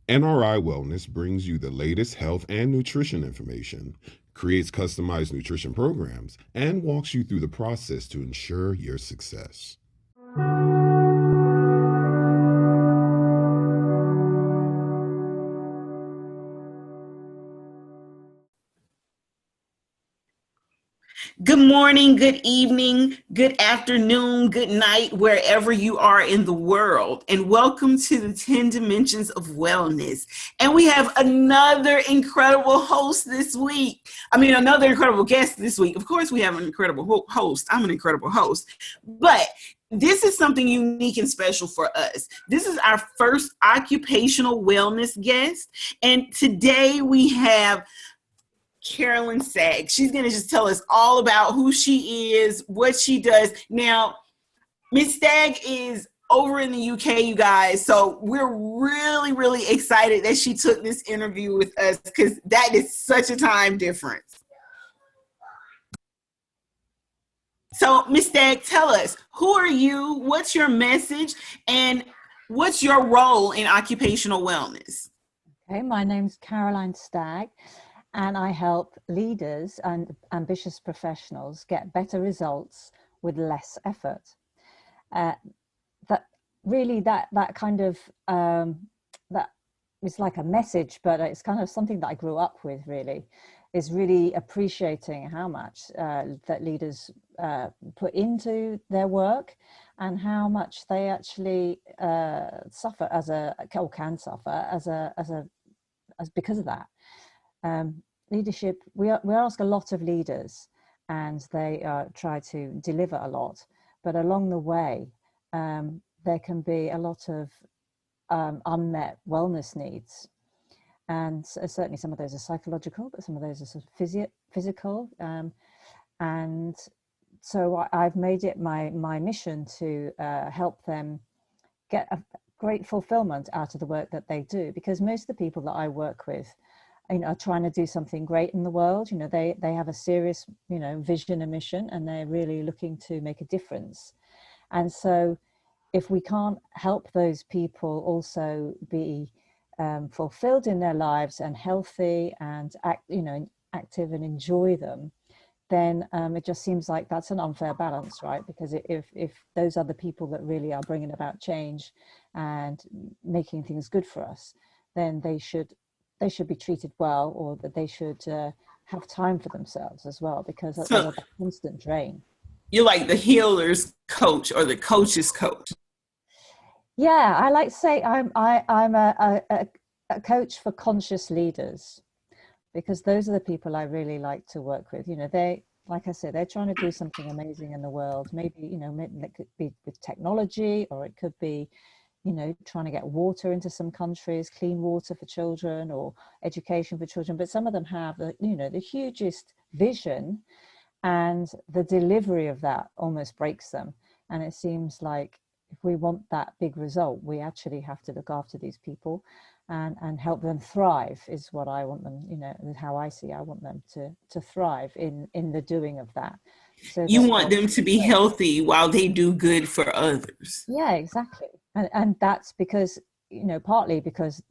NRI Wellness brings you the latest health and nutrition information, creates customized nutrition programs, and walks you through the process to ensure your success. Good morning, good evening, good afternoon, good night, wherever you are in the world. And welcome to the 10 Dimensions of Wellness. And we have another incredible host this week. Another incredible guest this week. Of course, we have an incredible host. I'm an incredible host. But this is something unique and special for us. This is our first occupational wellness guest. And today we have Carolyn Stagg. She's going to just tell us all about who she is, what she does. Now, Miss Stagg is over in the UK, you guys. So we're really, really excited that she took this interview with us because that is such a time difference. So, Miss Stagg, tell us, who are you? What's your message? And what's your role in occupational wellness? Okay, my name's Caroline Stagg. And I help leaders and ambitious professionals get better results with less effort. That is like a message, but it's kind of something that I grew up with. Really, is really appreciating how much that leaders put into their work, and how much they actually suffer can suffer as because of that. Leadership, we ask a lot of leaders, and they try to deliver a lot, but along the way there can be a lot of unmet wellness needs, and certainly some of those are psychological, but some of those are sort of physical, and so I've made it my mission to help them get a great fulfillment out of the work that they do, because most of the people that I work with are trying to do something great in the world. They have a serious vision and mission, and they're really looking to make a difference. And so if we can't help those people also be fulfilled in their lives and healthy and active and enjoy them, then it just seems like that's an unfair balance, right? Because if those are the people that really are bringing about change and making things good for us, then they should be treated well, or that they should have time for themselves as well, because that's a constant drain. You're like the healer's coach or the coach's coach. Yeah, I like to say I'm a coach for conscious leaders, because those are the people I really like to work with. They, like I said, they're trying to do something amazing in the world. Maybe, it could be with technology, or it could be trying to get water into some countries, clean water for children, or education for children. But some of them have the hugest vision, and the delivery of that almost breaks them. And it seems like if we want that big result, we actually have to look after these people and help them thrive, is what I want them, how I want them to thrive in the doing of that. So you want them to be healthy while they do good for others. Yeah, exactly. And that's because, partly because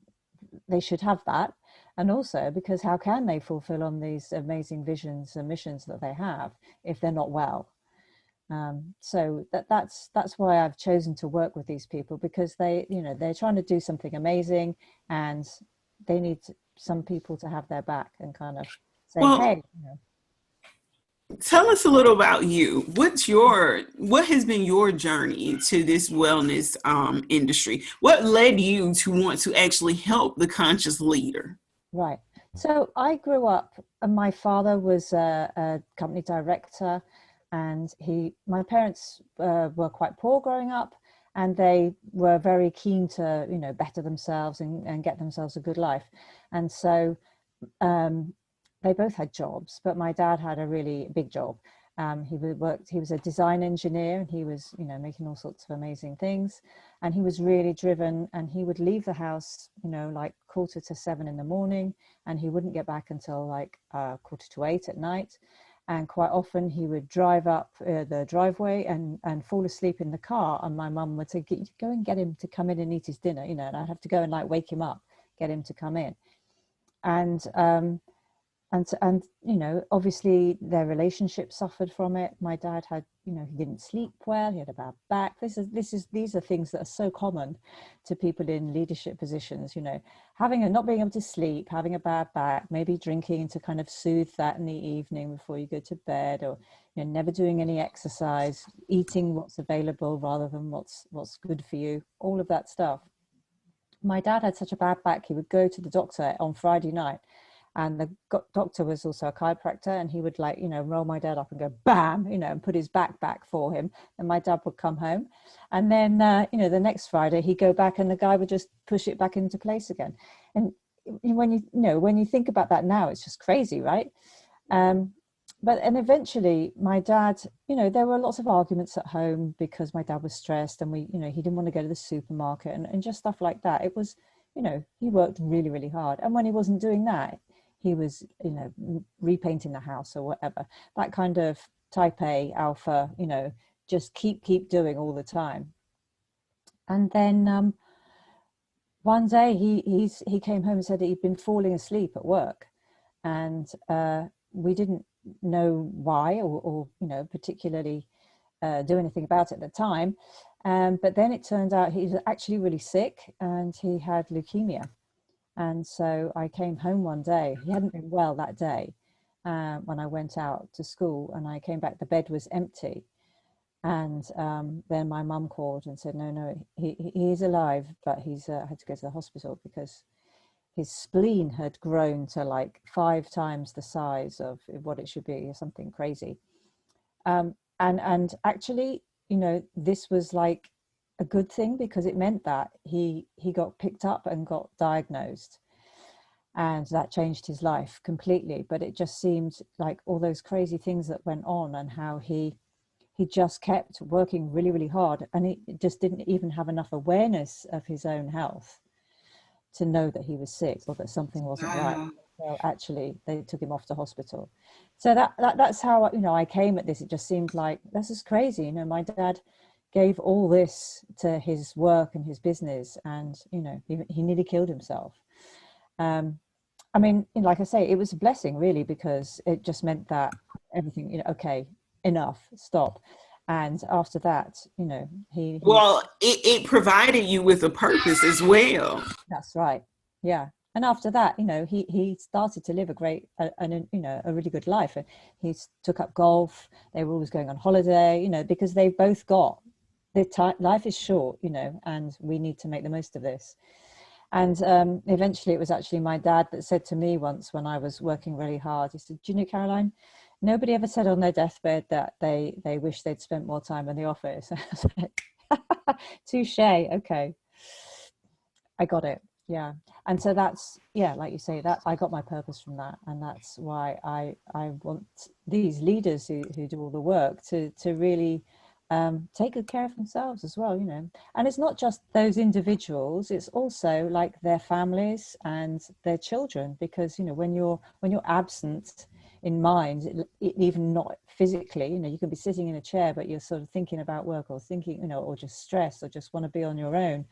they should have that, and also because how can they fulfill on these amazing visions and missions that they have if they're not well? So that's why I've chosen to work with these people, because they're trying to do something amazing, and they need some people to have their back and kind of say, hey. Tell us a little about you. What has been your journey to this wellness industry? What led you to want to actually help the conscious leader? Right. So I grew up, and my father was a company director, and my parents were quite poor growing up, and they were very keen to better themselves and get themselves a good life. And so they both had jobs, but my dad had a really big job. He was a design engineer, and he was, making all sorts of amazing things. And he was really driven, and he would leave the house, like 6:45 in the morning, and he wouldn't get back until like 7:45 at night. And quite often he would drive up the driveway and fall asleep in the car. And my mum would say, go and get him to come in and eat his dinner, and I'd have to go and like wake him up, get him to come in. And and you know, obviously their relationship suffered from it. My dad had, you know, he didn't sleep well, he had a bad back. These are things that are so common to people in leadership positions, you know, not being able to sleep, having a bad back, maybe drinking to kind of soothe that in the evening before you go to bed, or, you know, never doing any exercise, eating what's available rather than what's good for you, all of that stuff. My dad had such a bad back, he would go to the doctor on Friday night, and the doctor was also a chiropractor, and he would, like, you know, roll my dad up and go bam, you know, and put his back for him, and my dad would come home, and then you know, the next Friday he'd go back and the guy would just push it back into place again. And when you think about that now, it's just crazy, right? And eventually my dad, you know, there were lots of arguments at home because my dad was stressed, and he didn't want to go to the supermarket, and just stuff like that. It was, you know, he worked really, really hard, and when he wasn't doing that, he was, you know, repainting the house or whatever, that kind of type A alpha, you know, just keep doing all the time. And then one day he came home and said that he'd been falling asleep at work, and we didn't know why, or you know, particularly do anything about it at the time. But then it turned out he was actually really sick, and he had leukemia. And so I came home one day, he hadn't been well that day, when I went out to school, and I came back, the bed was empty. And then my mum called and said, no, he is alive, but he's had to go to the hospital because his spleen had grown to like 5 times the size of what it should be, or something crazy. And actually, you know, this was like a good thing, because it meant that he got picked up and got diagnosed, and that changed his life completely. But it just seemed like all those crazy things that went on, and how he just kept working really, really hard, and he just didn't even have enough awareness of his own health to know that he was sick or that something wasn't right. So actually they took him off to hospital. So that's how, you know, I came at this. It just seemed like, this is crazy. You know, my dad gave all this to his work and his business, and, you know, he nearly killed himself. I mean, like I say, it was a blessing really, because it just meant that everything, you know, okay, enough, stop. And after that, you know, Well, it provided you with a purpose as well. That's right. Yeah. And after that, you know, he started to live a great, you know, a really good life. And he took up golf. They were always going on holiday, you know, because they both got life is short, you know, and we need to make the most of this. And eventually it was actually my dad that said to me once, when I was working really hard, he said, do you know, Caroline, nobody ever said on their deathbed that they wish they'd spent more time in the office. I was like, touche, okay. I got it. Yeah. And so that's, yeah, like you say, that I got my purpose from that. And that's why I want these leaders who do all the work to really take good care of themselves as well, you know. And it's not just those individuals, it's also like their families and their children, because, you know, when you're absent in mind, even not physically, you know, you can be sitting in a chair, but you're sort of thinking about work, or thinking, you know, or just stressed, or just want to be on your own.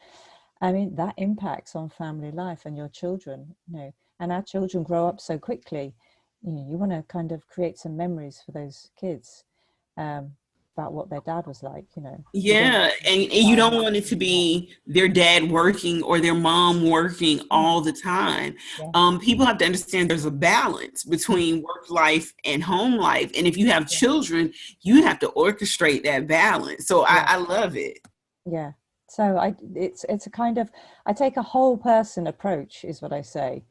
I mean, that impacts on family life and your children, you know, and our children grow up so quickly. You know, you want to kind of create some memories for those kids about what their dad was like, you know. Yeah, and you don't want it to be their dad working or their mom working all the time. Yeah. People have to understand there's a balance between work life and home life. And if you have children, you have to orchestrate that balance. So I love it. Yeah. So it's a kind of, I take a whole person approach, is what I say.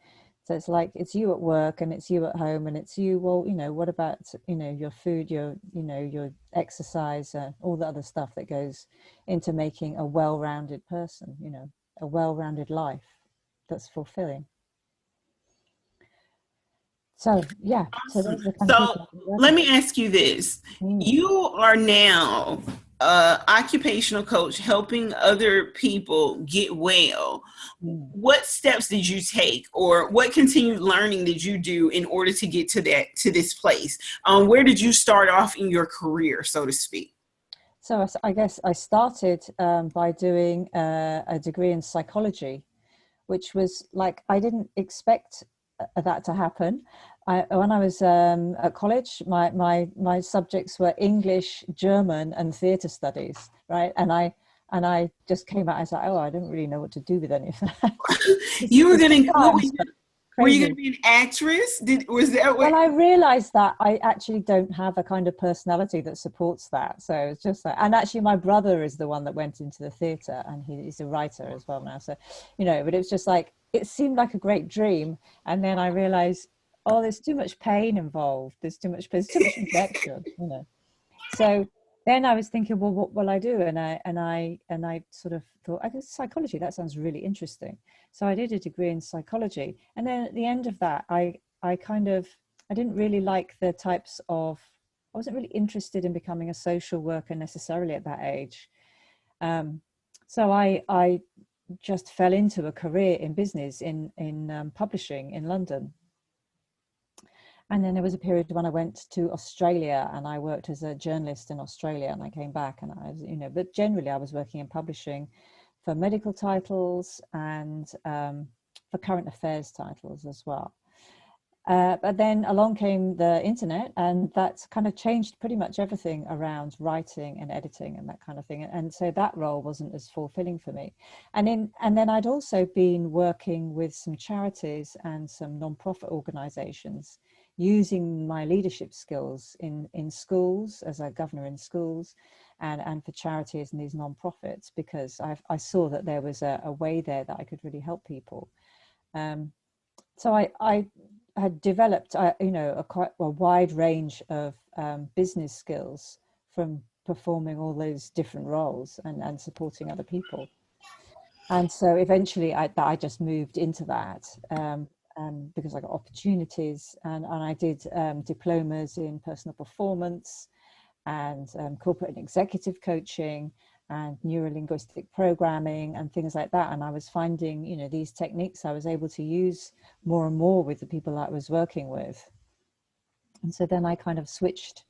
So it's like, it's you at work and it's you at home, and it's you, well, you know, what about, you know, your food, your, you know, your exercise, all the other stuff that goes into making a well-rounded person, you know, a well-rounded life that's fulfilling. So, yeah. Awesome. So those are the kind of people. Let me ask you this. You are now occupational coach helping other people get well. What steps did you take, or what continued learning did you do in order to get to this place? Where did you start off in your career, so to speak? So I guess I started by doing a degree in psychology, which was like, I didn't expect that to happen. When I was at college, my subjects were English, German, and theatre studies, right? And I just came out, I was like, oh, I don't really know what to do with any of that. You were going to, were you Crazy. going to be an actress? Was that what? Well, I realized that I actually don't have a kind of personality that supports that. So it's just like, and actually my brother is the one that went into the theatre, and he's a writer as well now. So, you know, but it was just like, it seemed like a great dream. And then I realized, oh, there's too much pain involved. There's too much rejection, you know. So then I was thinking, well, what will I do? And I sort of thought, I guess psychology, that sounds really interesting. So I did a degree in psychology. And then at the end of that, I didn't really like the types of, I wasn't really interested in becoming a social worker necessarily at that age. So I just fell into a career in business in publishing in London. And then there was a period when I went to Australia, and I worked as a journalist in Australia, and I came back, and I was, you know, but generally I was working in publishing for medical titles and for current affairs titles as well. But then along came the internet, and that's kind of changed pretty much everything around writing and editing and that kind of thing. And so that role wasn't as fulfilling for me. And then I'd also been working with some charities and some non-profit organizations, using my leadership skills in schools as a governor in schools, and for charities and these non-profits, because I saw that there was a way there that I could really help people. So I had developed, you know, quite a wide range of business skills from performing all those different roles and supporting other people. And so eventually I just moved into that because I got opportunities, and I did diplomas in personal performance and corporate and executive coaching and neurolinguistic programming and things like that. And I was finding, you know, these techniques I was able to use more and more with the people I was working with. And so then I kind of switched,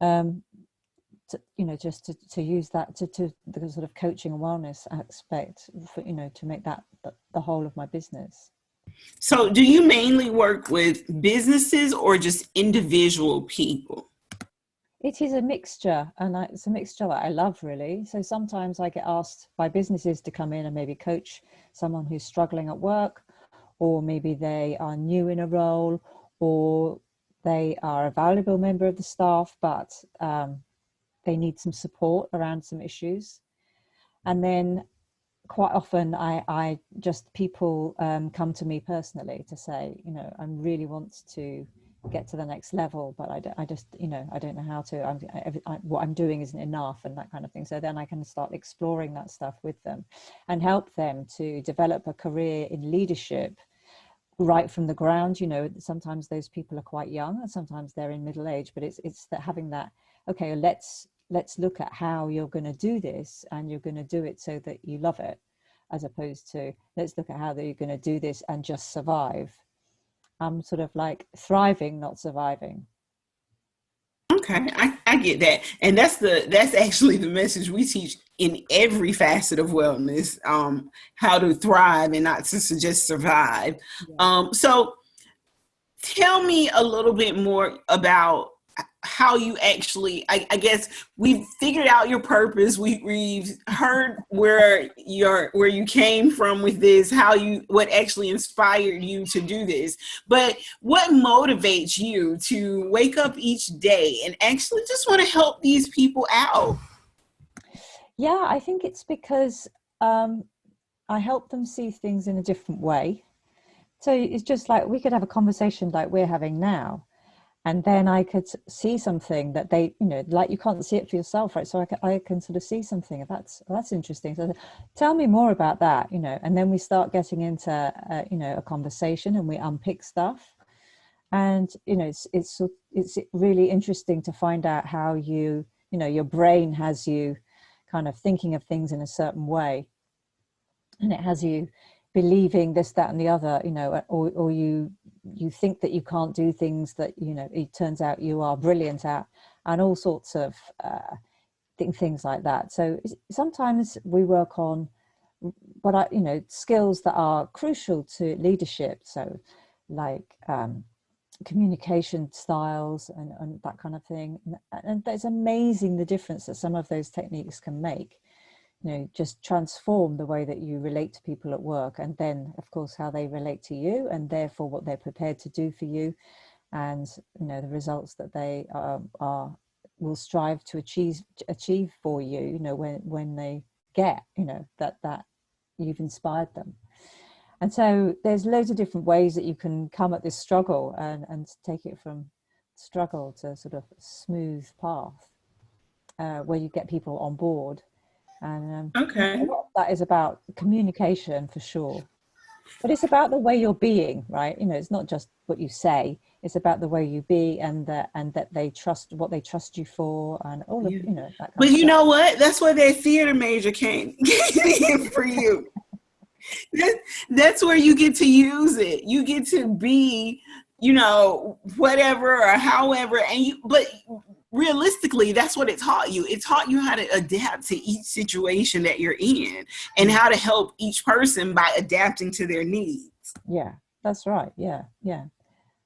to, you know, just to use that to the sort of coaching and wellness aspect, for, you know, to make that the whole of my business. So do you mainly work with businesses or just individual people? It is a mixture, and it's a mixture that I love, really. So sometimes I get asked by businesses to come in and maybe coach someone who's struggling at work, or maybe they are new in a role, or they are a valuable member of the staff, but they need some support around some issues. And then quite often I just, people come to me personally to say, you know, I really want to get to the next level, but I just, you know, I don't know how to, what I'm doing isn't enough, and that kind of thing. So then I can start exploring that stuff with them and help them to develop a career in leadership right from the ground. You know, sometimes those people are quite young and sometimes they're in middle age, but it's that having that, okay, let's look at how you're going to do this, and you're going to do it so that you love it, as opposed to let's look at how you're going to do this and just survive. I'm sort of like thriving, not surviving. Okay, I get that. And that's actually the message we teach in every facet of wellness, how to thrive and not to just survive. Yeah. So tell me a little bit more about how you actually, I guess we've figured out your purpose. We've heard where you came from with this, what actually inspired you to do this. But what motivates you to wake up each day and actually just want to help these people out? Yeah, I think it's because I help them see things in a different way. So it's just like we could have a conversation like we're having now, and then I could see something that they, you know, like you can't see it for yourself, right? So I can sort of see something, and that's interesting. So tell me more about that, you know, and then we start getting into, you know, a conversation, and we unpick stuff. And, you know, it's really interesting to find out how you know, your brain has you kind of thinking of things in a certain way, and it has you believing this, that, and the other, you know, or you think that you can't do things that, you know, it turns out you are brilliant at, and all sorts of things like that. So sometimes we work on but I, skills that are crucial to leadership. So like communication styles and that kind of thing. And it's amazing the difference that some of those techniques can make. Just transform the way that you relate to people at work, and then of course how they relate to you, and therefore what they're prepared to do for you, and the results that they will strive to achieve for you, when they get that you've inspired them. And so there's loads of different ways that you can come at this struggle and take it from struggle to sort of smooth path, where you get people on board. And Okay. a lot of that is about communication for sure. But it's about the way you're being, right? It's not just what you say. It's about the way you be, and that they trust what they trust you for, and all of that kind of stuff. But you know what? That's where that theater major came in for you. That's where you get to use it. You get to be, whatever or however, but realistically, that's what it taught you. It taught you how to adapt to each situation that you're in, and how to help each person by adapting to their needs. Yeah, that's right. Yeah.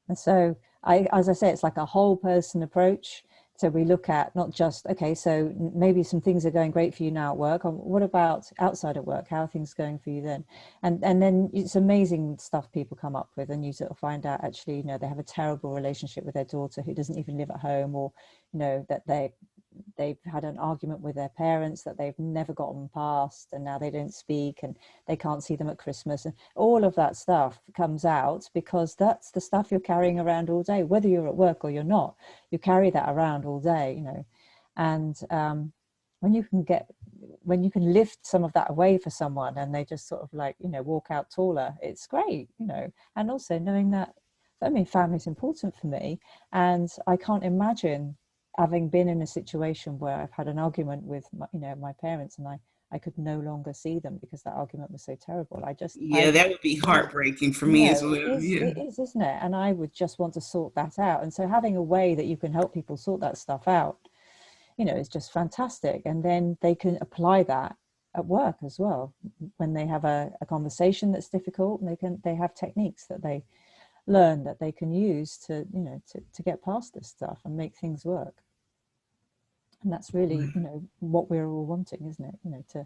And so as I say, it's like a whole person approach. So we look at not just, okay, so maybe some things are going great for you now at work. What about outside of work? How are things going for you then? And then it's amazing stuff people come up with, and you sort of find out actually, they have a terrible relationship with their daughter who doesn't even live at home, or, that they've had an argument with their parents that they've never gotten past, and now they don't speak, and they can't see them at Christmas, and all of that stuff comes out because that's the stuff you're carrying around all day, whether you're at work or you're not. You carry that around all day, and when you can lift some of that away for someone, and they just sort of like walk out taller, it's great. And also knowing that, family is important for me, and I can't imagine having been in a situation where I've had an argument with my parents, and I could no longer see them because that argument was so terrible. That would be heartbreaking for me as well. It is, isn't it? And I would just want to sort that out. And so having a way that you can help people sort that stuff out, is just fantastic. And then they can apply that at work as well. When they have a conversation that's difficult, they have techniques that they learn that they can use to get past this stuff and make things work. And that's really what we're all wanting, isn't it?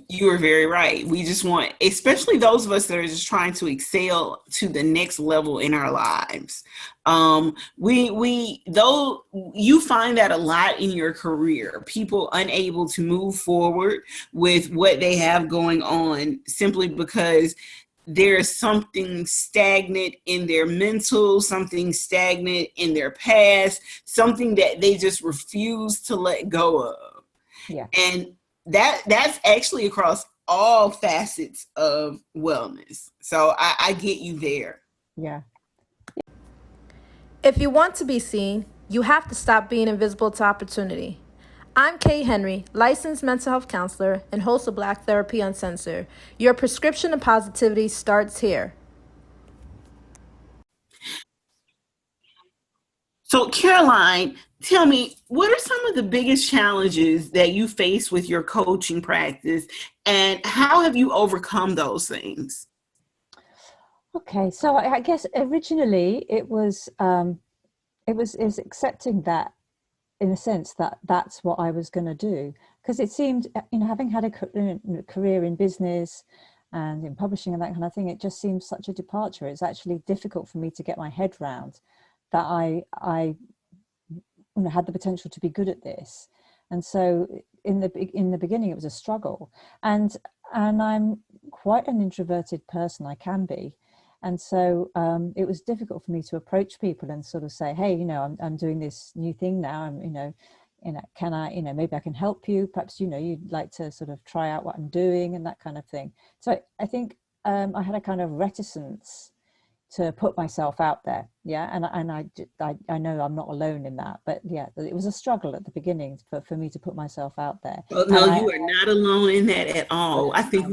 You are very right. We just want, especially those of us that are just trying to excel to the next level in our lives. Though you find that a lot in your career, people unable to move forward with what they have going on simply because there's something stagnant in their mental, something stagnant in their past, something that they just refuse to let go of. Yeah. And that's actually across all facets of wellness. So I get you there. Yeah. If you want to be seen, you have to stop being invisible to opportunity. I'm Kay Henry, licensed mental health counselor and host of Black Therapy Uncensored. Your prescription of positivity starts here. So Caroline, tell me, what are some of the biggest challenges that you face with your coaching practice, and how have you overcome those things? Okay, so I guess originally it was accepting that, in a sense, that that's what I was going to do, because it seemed, having had a career in business and in publishing and that kind of thing, it just seems such a departure. It's actually difficult for me to get my head round that I had the potential to be good at this. And so in the beginning, it was a struggle, and I'm quite an introverted person. I can be. And so it was difficult for me to approach people and sort of say, hey, I'm doing this new thing now. Can I, maybe I can help you. Perhaps, you'd like to sort of try out what I'm doing and that kind of thing. So I think I had a kind of reticence to put myself out there. Yeah. And I know I'm not alone in that, but yeah, it was a struggle at the beginning for me to put myself out there. Well, no, you are not alone in that at all. I think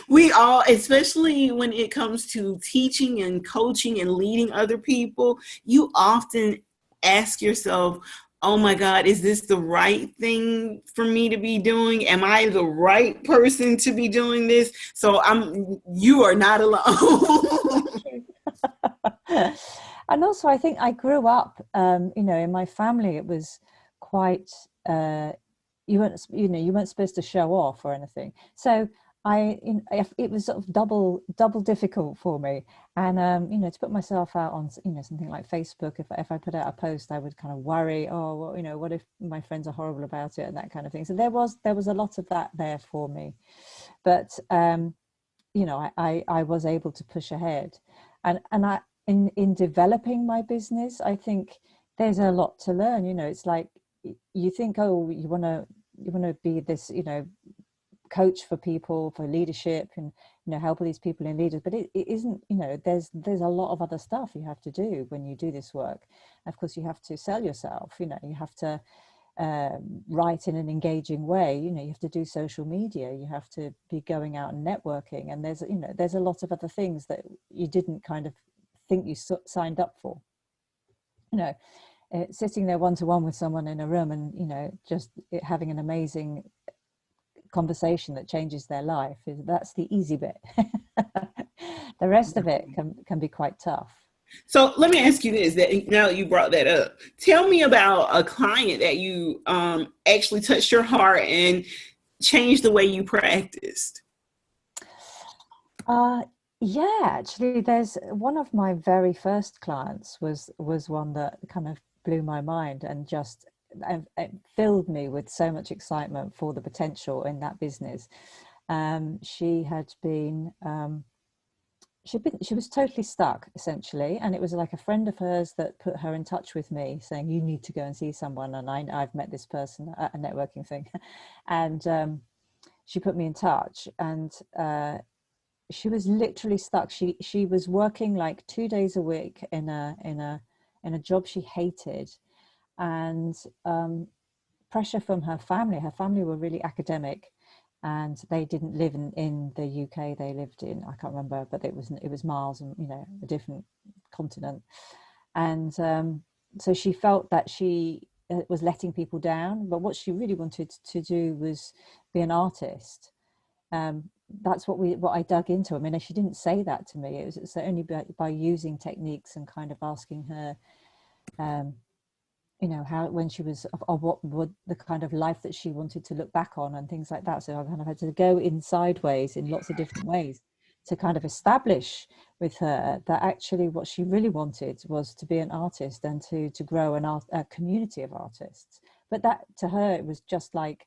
we all, especially when it comes to teaching and coaching and leading other people, you often ask yourself, oh my God, is this the right thing for me to be doing? Am I the right person to be doing this? So you are not alone. And also, I think I grew up, in my family, it was quite, you weren't supposed to show off or anything. So it was sort of double difficult for me. And, to put myself out on, something like Facebook, if I put out a post, I would kind of worry, oh, well, what if my friends are horrible about it and that kind of thing. So there was a lot of that there for me. But, I was able to push ahead. And in developing my business, I think there's a lot to learn. It's like you think, oh, you want to be this, coach for people, for leadership, and help all these people in leaders, but it isn't. There's a lot of other stuff you have to do when you do this work. Of course, you have to sell yourself. You have to write in an engaging way. You have to do social media. You have to be going out and networking, and there's a lot of other things that you didn't kind of think you signed up for. Sitting there one-to-one with someone in a room and just having an amazing conversation that changes their life, that's the easy bit. The rest of it can be quite tough. So let me ask you this, that now that you brought that up, tell me about a client that you actually touched your heart and changed the way you practiced. Yeah, actually, there's one of my very first clients was one that kind of blew my mind and just it filled me with so much excitement for the potential in that business. She was totally stuck, essentially, and it was like a friend of hers that put her in touch with me saying, you need to go and see someone, and I've met this person at a networking thing. And she put me in touch, and she was literally stuck. She was working like 2 days a week in a job she hated, and pressure from her family. Her family were really academic, and they didn't live in the UK. They lived in, I can't remember, but it was miles and a different continent. And so she felt that she was letting people down. But what she really wanted to do was be an artist. That's what I dug into. I mean, she didn't say that to me. It was only by using techniques and kind of asking her, how, when she was, of what the kind of life that she wanted to look back on and things like that. So I kind of had to go in sideways in lots of different ways to kind of establish with her that actually what she really wanted was to be an artist and to grow a community of artists. But that, to her, it was just like,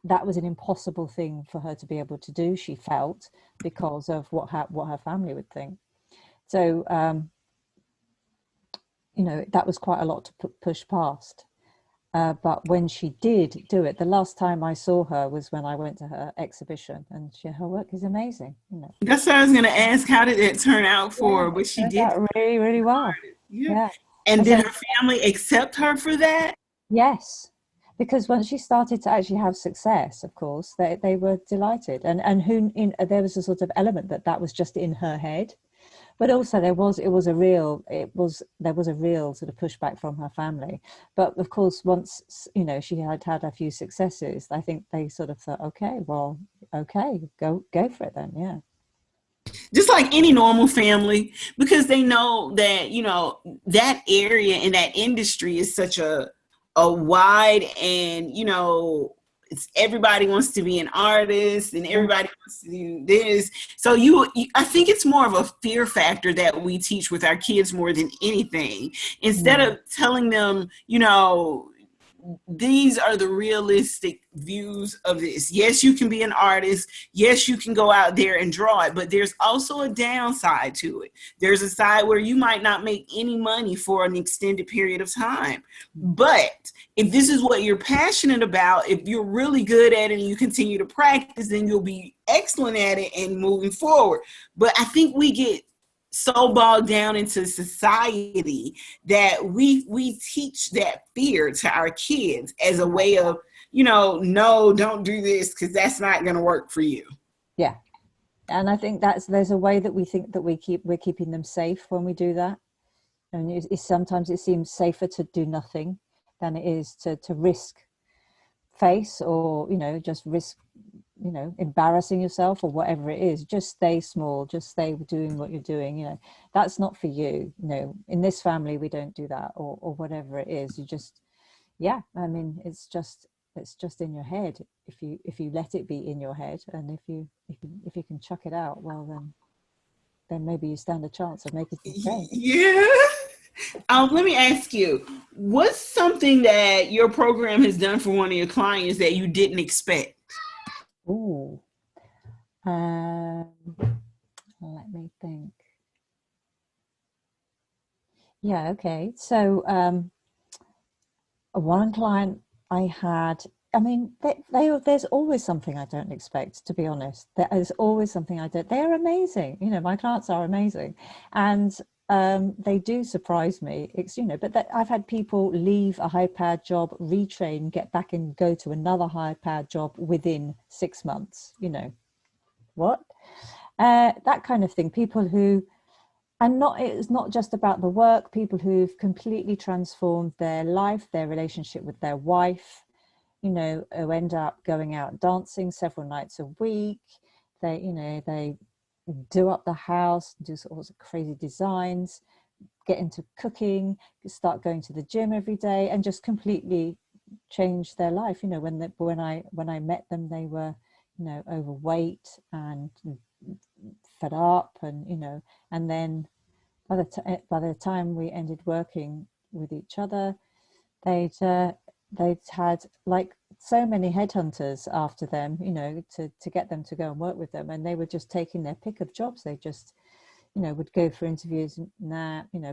that was an impossible thing for her to be able to do, she felt, because of what her family would think. So that was quite a lot to push past. But when she did do it, the last time I saw her was when I went to her exhibition, and her work is amazing. That's what I was going to ask. How did it turn out for her? But she did really, really well. Yeah. And did her family accept her for that? Yes, because once she started to actually have success, of course, they were delighted. And there was a sort of element that was just in her head. But also there was a real sort of pushback from her family. But of course, once she had a few successes, I think they sort of thought, okay, go for it then, yeah. Just like any normal family, because they know that that area in that industry is such a wide, and everybody wants to be an artist and everybody wants to do this. So I think it's more of a fear factor that we teach with our kids more than anything. Instead of telling them, these are the realistic views of this. Yes, you can be an artist. Yes, you can go out there and draw it, but there's also a downside to it. There's a side where you might not make any money for an extended period of time. But if this is what you're passionate about, if you're really good at it and you continue to practice, then you'll be excellent at it and moving forward. But I think we get so bogged down into society that we teach that fear to our kids as a way of, no, don't do this because that's not going to work for you. Yeah. And I think there's a way that we think that we're keeping them safe when we do that. And sometimes it seems safer to do nothing than it is to risk face, or just risk embarrassing yourself or whatever it is. Just stay small, just stay doing what you're doing. That's not for you. In this family we don't do that, or whatever it is. You just, I mean, it's just in your head. If you let it be in your head, and if you can chuck it out, well, then maybe you stand a chance of making some change. Yeah. Let me ask you, what's something that your program has done for one of your clients that you didn't expect? Ooh. Let me think. Yeah, okay. So one client I had, I mean, there's always something I don't expect, to be honest. There is always something I don't. They're amazing. My clients are amazing. And they do surprise me. It's, but I've had people leave a high-powered job, retrain, get back and go to another high-powered job within 6 months. What? That kind of thing. People who, and it's not just about the work, people who've completely transformed their life, their relationship with their wife, who end up going out dancing several nights a week. They do up the house, do sorts of crazy designs, get into cooking, start going to the gym every day, and just completely change their life. When I met them, they were, overweight and fed up, and then by the time we ended working with each other, they'd had like so many headhunters after them, to get them to go and work with them, and they were just taking their pick of jobs. They just, would go for interviews,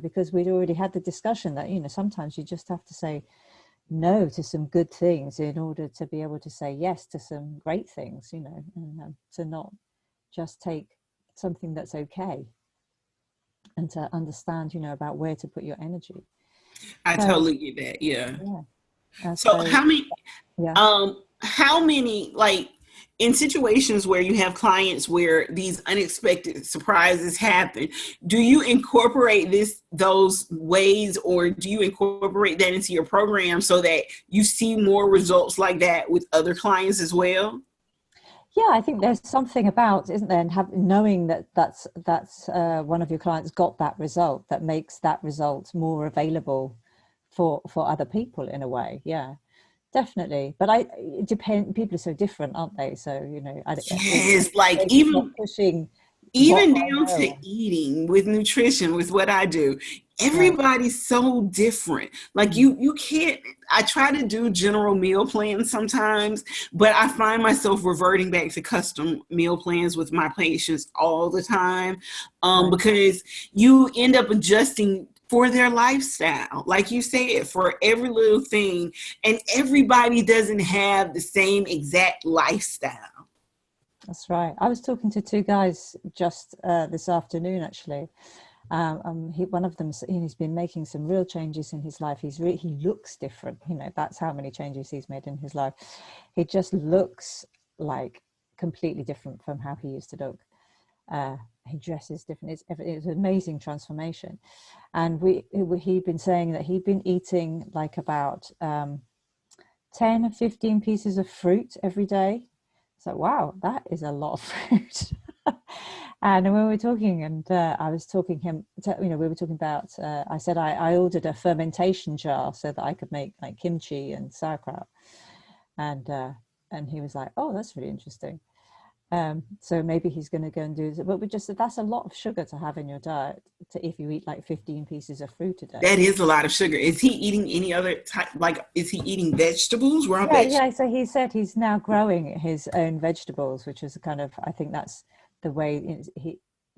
because we'd already had the discussion that, sometimes you just have to say no to some good things in order to be able to say yes to some great things, and to not just take something that's okay, and to understand, about where to put your energy. I So, totally get that. Yeah. yeah. So Yeah. how many, like, in situations where you have clients where these unexpected surprises happen, do you incorporate those ways, or do you incorporate that into your program so that you see more results like that with other clients as well? Yeah, I think there's something about, isn't there, and knowing that's one of your clients got that result, that makes that result more available for other people in a way. Yeah, definitely. But it depends. People are so different, aren't they? So Yes, like maybe it's not pushing what even I down to know. eating with nutrition, with what I do. Right. Everybody's so different. Like you can't, I try to do general meal plans sometimes, but I find myself reverting back to custom meal plans with my patients all the time, Right. because you end up adjusting for their lifestyle, like you said, for every little thing, and everybody doesn't have the same exact lifestyle. That's right. I was talking to two guys just this afternoon, actually. One of them, he's been making some real changes in his life. He looks different. That's how many changes he's made in his life. He just looks like completely different from how he used to look. He dresses different. It's an amazing transformation. And he'd been saying that he'd been eating like about 10 or 15 pieces of fruit every day. So, wow, that is a lot of fruit. And when we were talking, and I was talking we were talking about, I said I ordered a fermentation jar so that I could make like kimchi and sauerkraut. And he was like, oh, that's really interesting. So maybe he's going to go and do it. But that's a lot of sugar to have in your diet if you eat like 15 pieces of fruit a day. That is a lot of sugar. Is he eating any other type? Like, is he eating vegetables? Raw vegetables? Yeah. So he said he's now growing his own vegetables, which is kind of, I think that's the way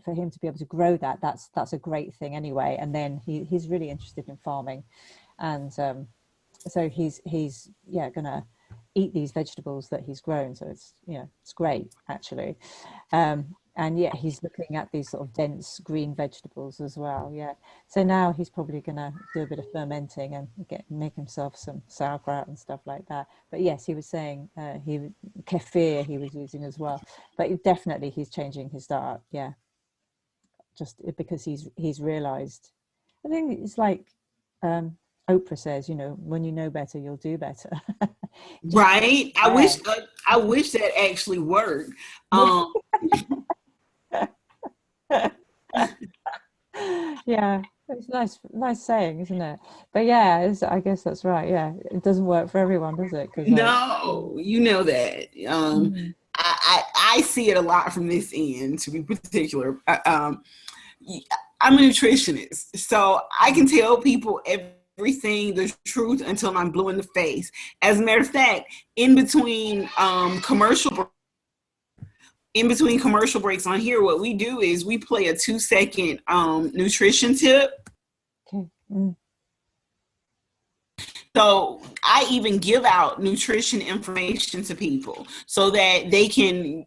for him to be able to grow that. That's a great thing anyway. And then he's really interested in farming, and so he's gonna eat these vegetables that he's grown. So it's great actually. And yeah, he's looking at these sort of dense green vegetables as well. Yeah. So now he's probably going to do a bit of fermenting and make himself some sauerkraut and stuff like that. But yes, he was saying kefir he was using as well. But definitely he's changing his diet. Yeah. Just because he's realized. I think it's like Oprah says, you know, when you know better, you'll do better. Right. Yeah. I wish that actually worked. Um, Yeah, it's nice saying, isn't it? But yeah, I guess that's right. Yeah, it doesn't work for everyone, does it? Because like, no, you know that. mm, I see it a lot from this end, to be particular. I'm a nutritionist, so I can tell people everything, the truth, until I'm blue in the face. As a matter of fact, in between commercial breaks on here, what we do is we play a 2-second nutrition tip. okay. So I even give out nutrition information to people so that they can,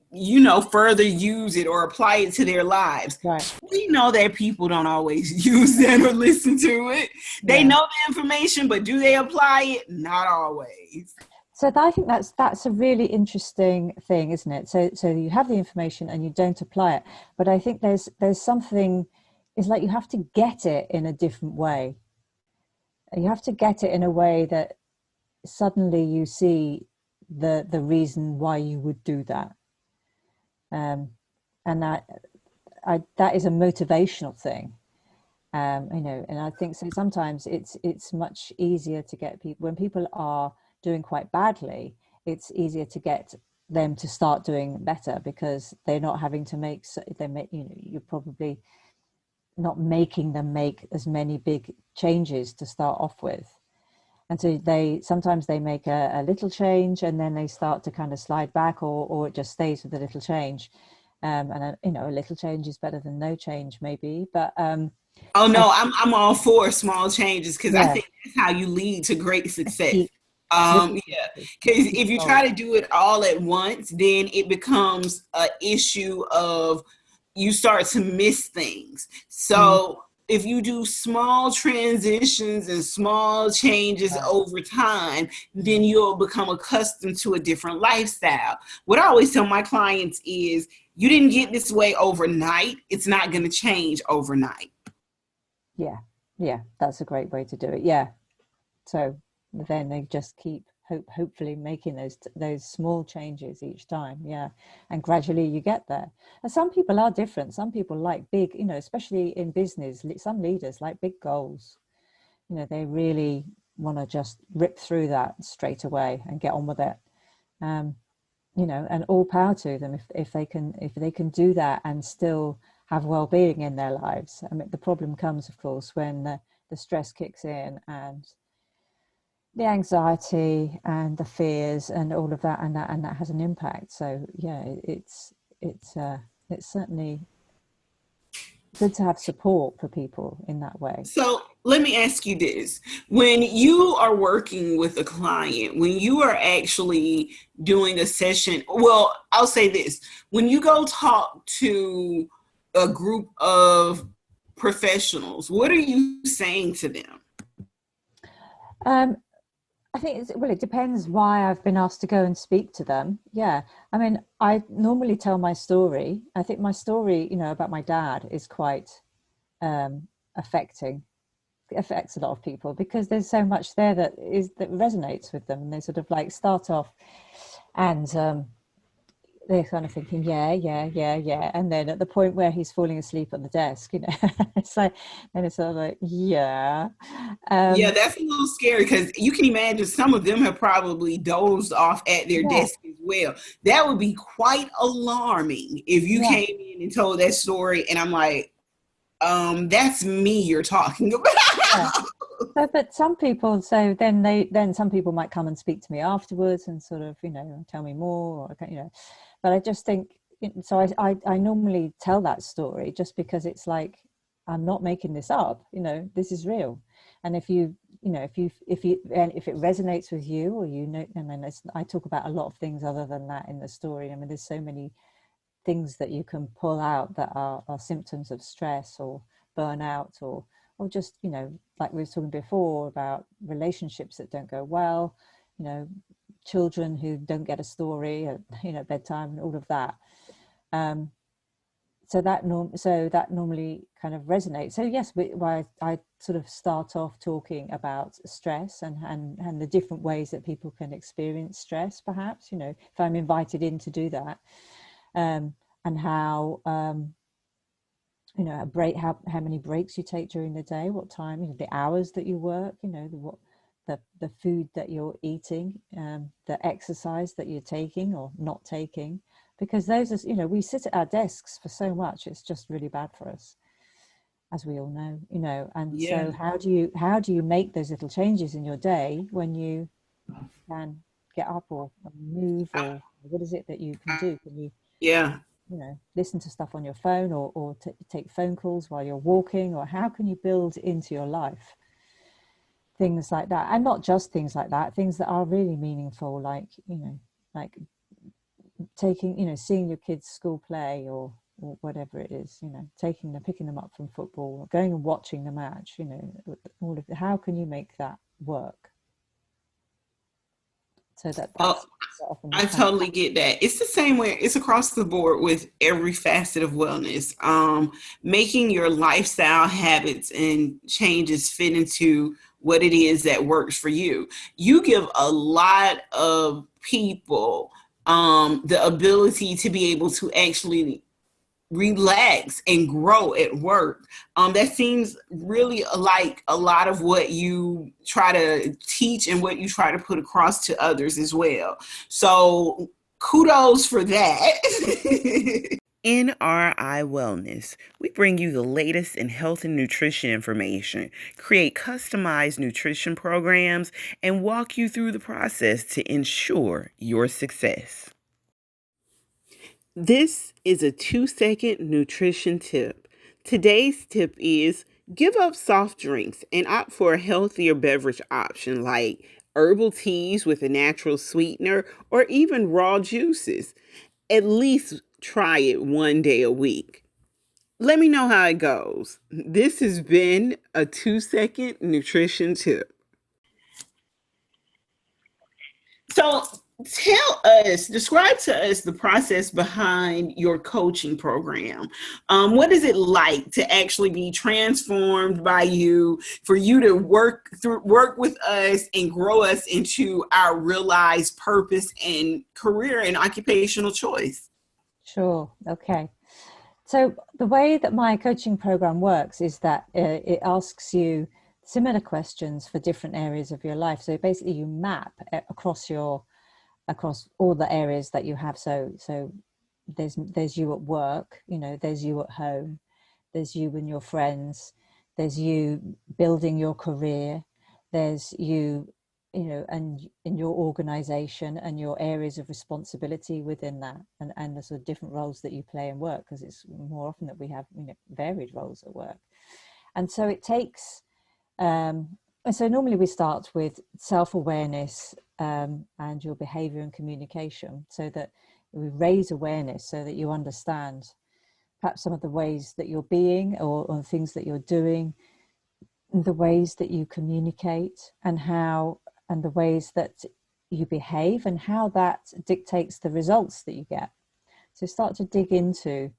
further use it or apply it to their lives. Right. We know that people don't always use that or listen to it. They Yeah. know the information, but do they apply it? Not always. So I think that's a really interesting thing, isn't it? So you have the information and you don't apply it, but I think there's something. It's like you have to get it in a different way. You have to get it in a way that suddenly you see the reason why you would do that, and that is a motivational thing. And I think so. Sometimes it's much easier to get people when people are doing quite badly. It's easier to get them to start doing better because they're not having to you're probably not making them make as many big changes to start off with. And so sometimes they make a little change and then they start to kind of slide back, or it just stays with a little change. And a little change is better than no change, maybe. But Oh no, I'm all for small changes because I yeah, think that's how you lead to great success. keep Yeah, because if you try to do it all at once, then it becomes an issue of you start to miss things. So if you do small transitions and small changes over time, then you'll become accustomed to a different lifestyle. What I always tell my clients is, you didn't get this way overnight. It's not going to change overnight. yeah, that's a great way to do it. Yeah. So then they just keep hopefully making those small changes each time. Yeah. And gradually you get there. And some people are different. Some people like big, especially in business, some leaders like big goals. They really want to just rip through that straight away and get on with it. And all power to them if they can do that and still have well-being in their lives. I mean, the problem comes, of course, when the stress kicks in and the anxiety and the fears and all of that, and that has an impact. So yeah, it's certainly good to have support for people in that way. So let me ask you this. When you are working with a client, when you are actually doing a session, well, I'll say this. When you go talk to a group of professionals, what are you saying to them? Um, I think it depends why I've been asked to go and speak to them. Yeah. I mean, I normally tell my story. I think my story, about my dad is quite affecting. It affects a lot of people because there's so much there that resonates with them. And they sort of like start off and they're kind of thinking, yeah, yeah, yeah, yeah. And then at the point where he's falling asleep on the desk, it's like, and it's sort of like, yeah. Yeah, that's a little scary because you can imagine some of them have probably dozed off at their desk as well. That would be quite alarming if you came in and told that story and I'm like, that's me you're talking about. So, but some people, so then some people might come and speak to me afterwards and sort of, tell me more, or, but I just think, so I normally tell that story just because it's like, I'm not making this up, this is real. And if it resonates with you, or I talk about a lot of things other than that in the story. I mean, there's so many things that you can pull out that are symptoms of stress or burnout, or just, like we were talking before about relationships that don't go well, children who don't get a story at bedtime and all of that. so that normally kind of resonates. So yes, I sort of start off talking about stress and the different ways that people can experience stress, perhaps, if I'm invited in to do that, and how a break, how many breaks you take during the day, what time, the hours that you work, the food that you're eating, the exercise that you're taking or not taking, because those are, we sit at our desks for so much, it's just really bad for us, as we all know, and so how do you make those little changes in your day when you can get up or move, or what is it that you can do? Can you listen to stuff on your phone, or take phone calls while you're walking, or how can you build into your life things like that? And not just things like that, things that are really meaningful, like like taking, seeing your kids school play, or whatever it is, picking them up from football, or going and watching the match, all of it. How can you make that work so that's often I totally get that. It's the same way. It's across the board with every facet of wellness. Making your lifestyle habits and changes fit into what it is that works for you. You give a lot of people the ability to be able to actually relax and grow at work. That seems really like a lot of what you try to teach and what you try to put across to others as well. So kudos for that. NRI Wellness. We bring you the latest in health and nutrition information, create customized nutrition programs, and walk you through the process to ensure your success. This is a 2-second nutrition tip. Today's tip is give up soft drinks and opt for a healthier beverage option like herbal teas with a natural sweetener or even raw juices. At least try it one day a week. Let me know how it goes. This has been a 2-second nutrition tip. So describe to us the process behind your coaching program. What is it like to actually be transformed by you, for you to work with us and grow us into our realized purpose and career and occupational choice? Sure. Okay. So the way that my coaching program works is that it asks you similar questions for different areas of your life. So basically you map across all the areas that you have. So there's you at work, there's you at home, there's you and your friends, there's you building your career, there's you, and in your organization and your areas of responsibility within that, and the sort of different roles that you play in work, because it's more often that we have varied roles at work. And so it takes and so normally we start with self-awareness and your behavior and communication, so that we raise awareness so that you understand perhaps some of the ways that you're being, or things that you're doing, the ways that you communicate, and the ways that you behave, and how that dictates the results that you get. So start to dig into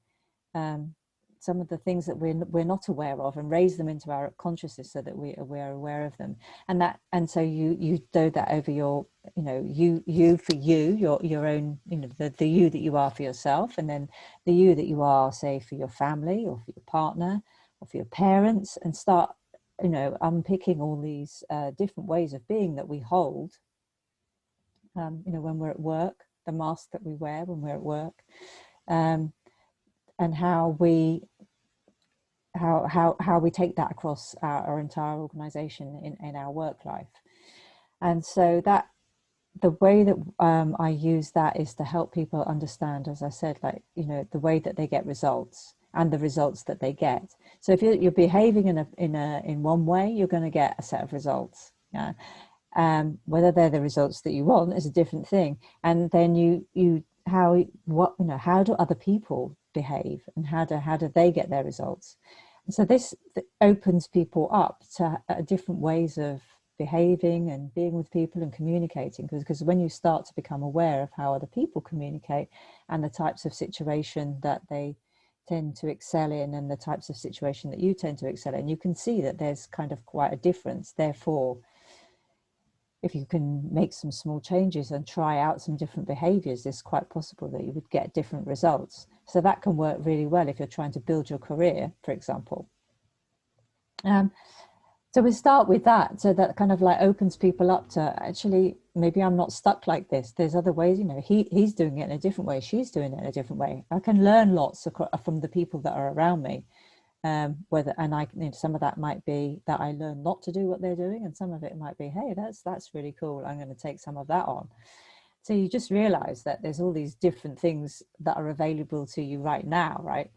some of the things that we're not aware of, and raise them into our consciousness so that we are aware of them. And so you do that over your, you for you, your own, the you that you are for yourself, and then the you that you are, say, for your family or for your partner or for your parents, and start, unpicking all these different ways of being that we hold, when we're at work, the mask that we wear when we're at work, and how we take that across our entire organization in our work life. And so that the way that I use that is to help people understand, as I said, the way that they get results and the results that they get. So if you're behaving in one way, you're going to get a set of results. Yeah. Whether they're the results that you want is a different thing. And then how do other people behave, and how do they get their results? And so this opens people up to different ways of behaving and being with people and communicating, because when you start to become aware of how other people communicate and the types of situation that they tend to excel in and the types of situation that you tend to excel in, you can see that there's kind of quite a difference. Therefore, if you can make some small changes and try out some different behaviors, it's quite possible that you would get different results. So that can work really well if you're trying to build your career, for example. So we start with that. So that kind of like opens people up to, actually, maybe I'm not stuck like this. There's other ways, you know, he's doing it in a different way. She's doing it in a different way. I can learn lots from the people that are around me. Some of that might be that I learn not to do what they're doing, and some of it might be, hey, that's really cool, I'm going to take some of that on. So you just realize that there's all these different things that are available to you right now, right?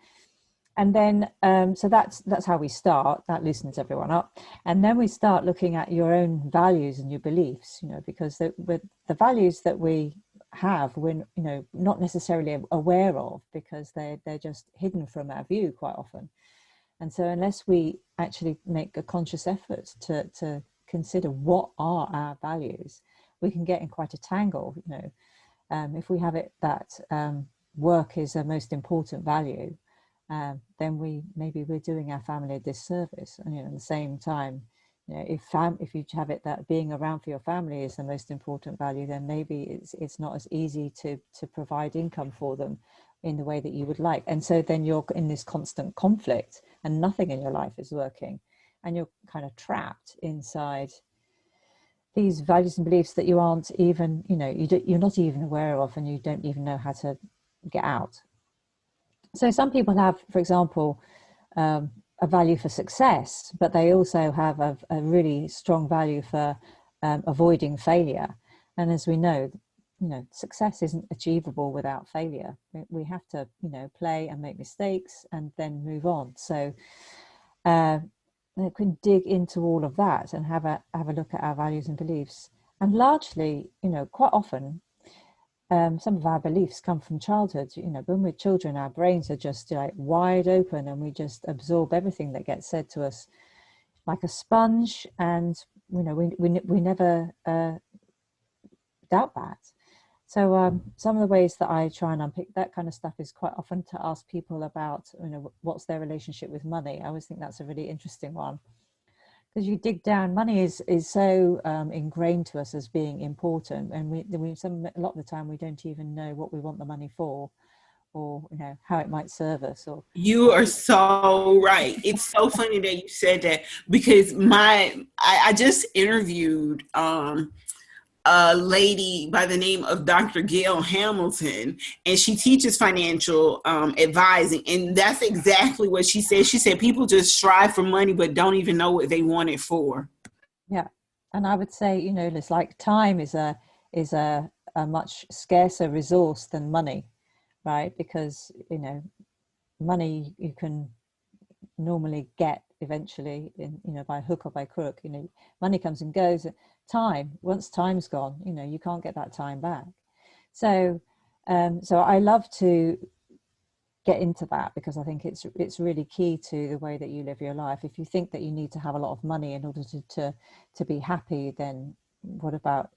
And then so that's how we start. That loosens everyone up, and then we start looking at your own values and your beliefs, you know, because with the values that we have, we're, you know, not necessarily aware of, because they're just hidden from our view quite often. And so unless we actually make a conscious effort to consider what are our values, we can get in quite a tangle. You know, if we have it that work is a most important value, then we're doing our family a disservice. And, you know, at the same time, you know, if you have it that being around for your family is the most important value, then maybe it's not as easy to provide income for them in the way that you would like. And so then you're in this constant conflict and nothing in your life is working, and you're kind of trapped inside these values and beliefs that you aren't even, you know, you're not even aware of, and you don't even know how to get out. So some people have, for example, a value for success, but they also have a really strong value for avoiding failure. And as we know, you know, success isn't achievable without failure. We have to, you know, play and make mistakes and then move on. So we can dig into all of that and have a look at our values and beliefs. And largely, you know, quite often, some of our beliefs come from childhood. You know, when we're children, our brains are just like wide open, and we just absorb everything that gets said to us like a sponge. And, you know, we never doubt that. So some of the ways that I try and unpick that kind of stuff is quite often to ask people about, you know, what's their relationship with money. I always think that's a really interesting one, because you dig down, money is so ingrained to us as being important, and a lot of the time we don't even know what we want the money for, or, you know, how it might serve us. Or you are so right. It's so funny that you said that, because I just interviewed a lady by the name of Dr. Gail Hamilton, and she teaches financial advising. And that's exactly what she said. She said people just strive for money, but don't even know what they want it for. Yeah. And I would say, you know, it's like time is a much scarcer resource than money, right? Because, you know, money you can normally get eventually, you know, by hook or by crook. You know, money comes and goes. Time, once time's gone, you know, you can't get that time back. So so I love to get into that, because I think it's really key to the way that you live your life. If you think that you need to have a lot of money in order to be happy, then what about,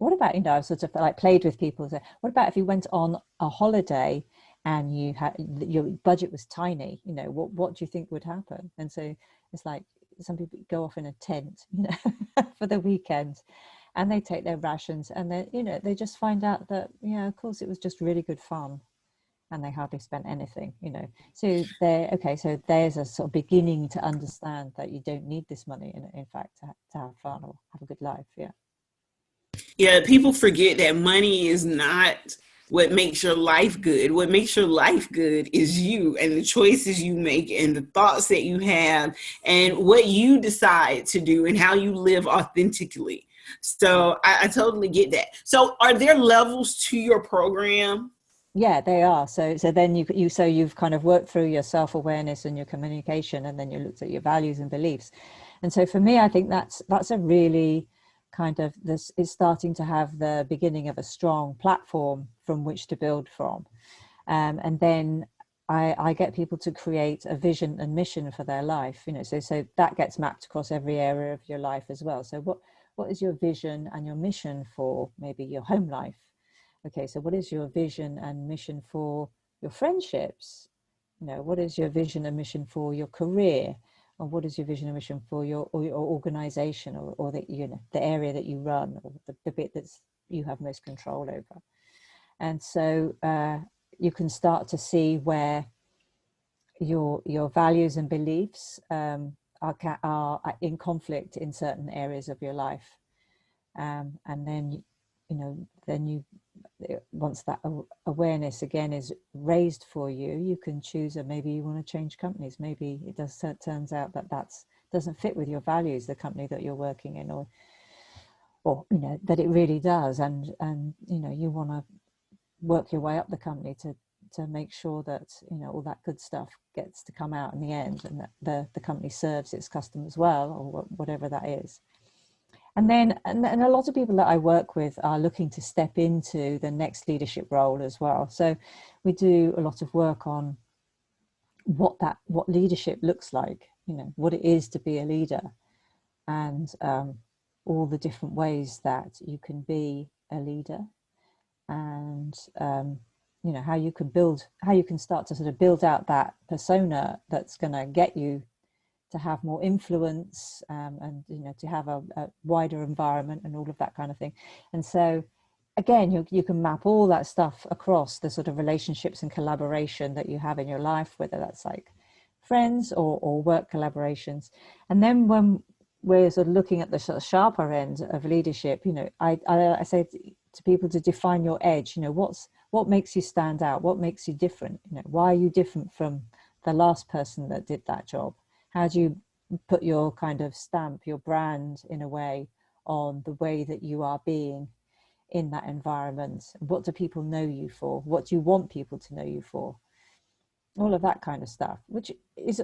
you know, I've sort of like played with people. So what about if you went on a holiday and you had, your budget was tiny, you know, what do you think would happen? And so it's like, some people go off in a tent, you know, for the weekend, and they take their rations, and then, you know, they just find out that, yeah, of course it was just really good fun, and they hardly spent anything, you know. So so there's a sort of beginning to understand that you don't need this money, in fact, to have fun or have a good life. Yeah, people forget that money is not what makes your life good. What makes your life good is you, and the choices you make, and the thoughts that you have, and what you decide to do, and how you live authentically. So I totally get that. So are there levels to your program? Yeah, they are. So then you've kind of worked through your self-awareness and your communication, and then you looked at your values and beliefs. And so for me, I think that's a really kind of, this is starting to have the beginning of a strong platform from which to build from. And then I get people to create a vision and mission for their life, you know, so that gets mapped across every area of your life as well. So what is your vision and your mission for maybe your home life? Okay, so what is your vision and mission for your friendships, You know, what is your vision and mission for your career? Or what is your vision and mission for your organization, or the, you know, the area that you run, or the bit that's you have most control over? And so you can start to see where your values and beliefs are in conflict in certain areas of your life, and then then you once that awareness again is raised for you, you can choose, or maybe you want to change companies. Maybe it turns out that doesn't fit with your values, the company that you're working in, or you know that it really does, and you know you want to work your way up the company to make sure that you know all that good stuff gets to come out in the end, and that the company serves its customers well, or whatever that is. And then and a lot of people that I work with are looking to step into the next leadership role as well. So we do a lot of work on what leadership looks like, you know, what it is to be a leader, and all the different ways that you can be a leader, and you know how you can start to sort of build out that persona that's going to get you to have more influence, and you know to have a wider environment and all of that kind of thing. And so again, you can map all that stuff across the sort of relationships and collaboration that you have in your life, whether that's like friends or work collaborations. And then when we're sort of looking at the sort of sharper end of leadership, you know, I say to people to define your edge. You know, what makes you stand out, what makes you different, you know, why are you different from the last person that did that job? How do you put your kind of stamp, your brand in a way on the way that you are being in that environment? What do people know you for? What do you want people to know you for? All of that kind of stuff, which is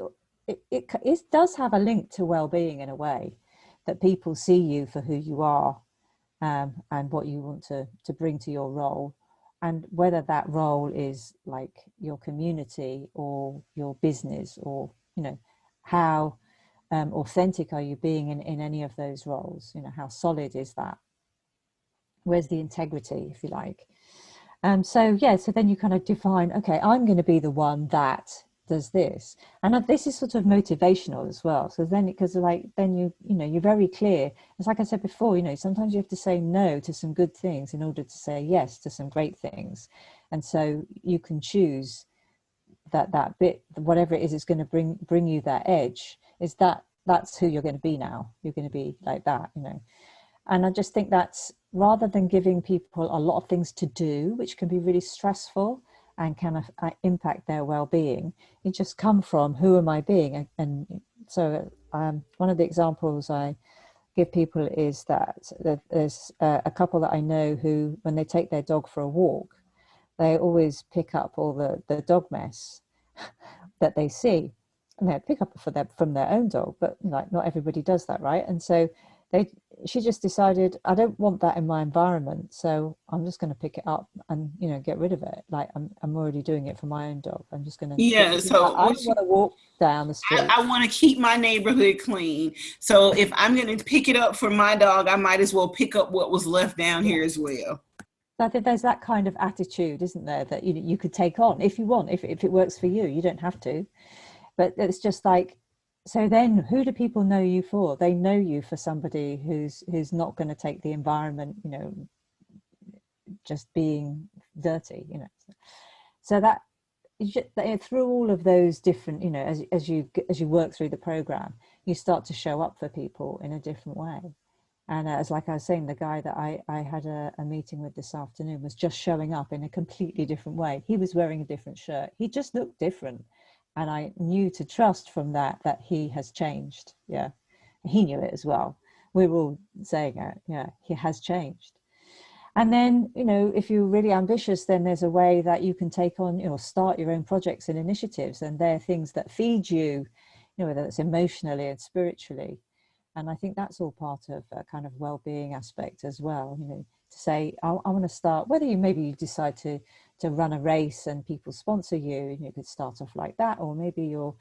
it does have a link to well-being in a way, that people see you for who you are, and what you want to bring to your role, and whether that role is like your community or your business, or you know how authentic are you being in any of those roles? You know, how solid is that? Where's the integrity, if you like? So yeah, so then you kind of define, okay, I'm going to be the one that does this, and this is sort of motivational as well. So then, because like then you know you're very clear. It's like I said before, you know, sometimes you have to say no to some good things in order to say yes to some great things, and so you can choose that bit, whatever it is going to bring you that edge. Is that's who you're going to be now. You're going to be like that, you know. And I just think that's, rather than giving people a lot of things to do, which can be really stressful and can impact their well-being, you just come from who am I being? And so one of the examples I give people is that there's a couple that I know who, when they take their dog for a walk, they always pick up all the dog mess that they see, and they pick up from their own dog, but like not everybody does that, right? And so she just decided, I don't want that in my environment, so I'm just going to pick it up and, you know, get rid of it. Like I'm already doing it for my own dog. I'm just going to Yeah, so I don't want to walk down the street. I want to keep my neighborhood clean. So if I'm going to pick it up for my dog, I might as well pick up what was left down here as well. So I think there's that kind of attitude, isn't there, that you could take on if you want, if it works for you. You don't have to, but it's just like, so then who do people know you for? They know you for somebody who's not going to take the environment, you know, just being dirty, you know. So that through all of those different, you know, as you work through the program, you start to show up for people in a different way. And as like I was saying, the guy that I had a meeting with this afternoon was just showing up in a completely different way. He was wearing a different shirt. He just looked different. And I knew to trust from that he has changed. Yeah. He knew it as well. We were all saying it. Yeah, he has changed. And then, you know, if you're really ambitious, then there's a way that you can take on, you know, start your own projects and initiatives. And they're things that feed you, you know, whether it's emotionally and spiritually. And I think that's all part of a kind of well-being aspect as well, you know, to say, I want to start, whether you decide to run a race and people sponsor you, and you could start off like that, or maybe you're,